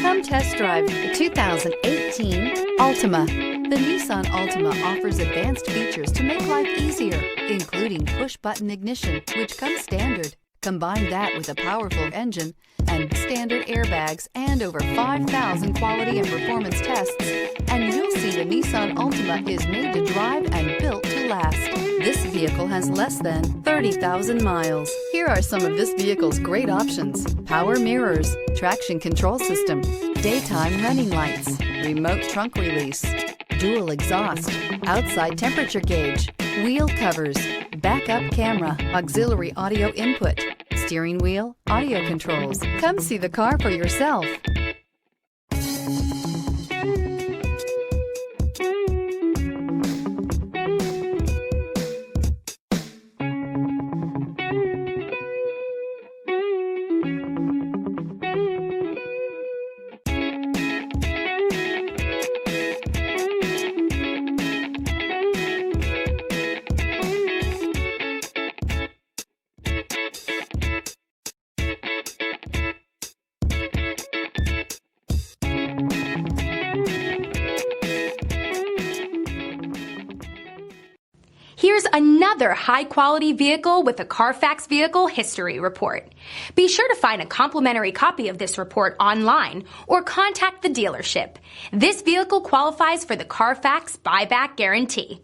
Come test drive the 2018 Altima. The Nissan Altima offers advanced features to make life easier, including push-button ignition, which comes standard. Combine that with a powerful engine and standard airbags and over 5,000 quality and performance tests, and you'll see the Nissan Altima is made to drive and built to last. This vehicle has less than 30,000 miles. Here are some of this vehicle's great options: power mirrors, traction control system, daytime running lights, remote trunk release, dual exhaust, outside temperature gauge, wheel covers, backup camera, auxiliary audio input, steering wheel audio controls. Come see the car for yourself. Here's another high-quality vehicle with a Carfax Vehicle History Report. Be sure to find a complimentary copy of this report online or contact the dealership. This vehicle qualifies for the Carfax Buyback Guarantee.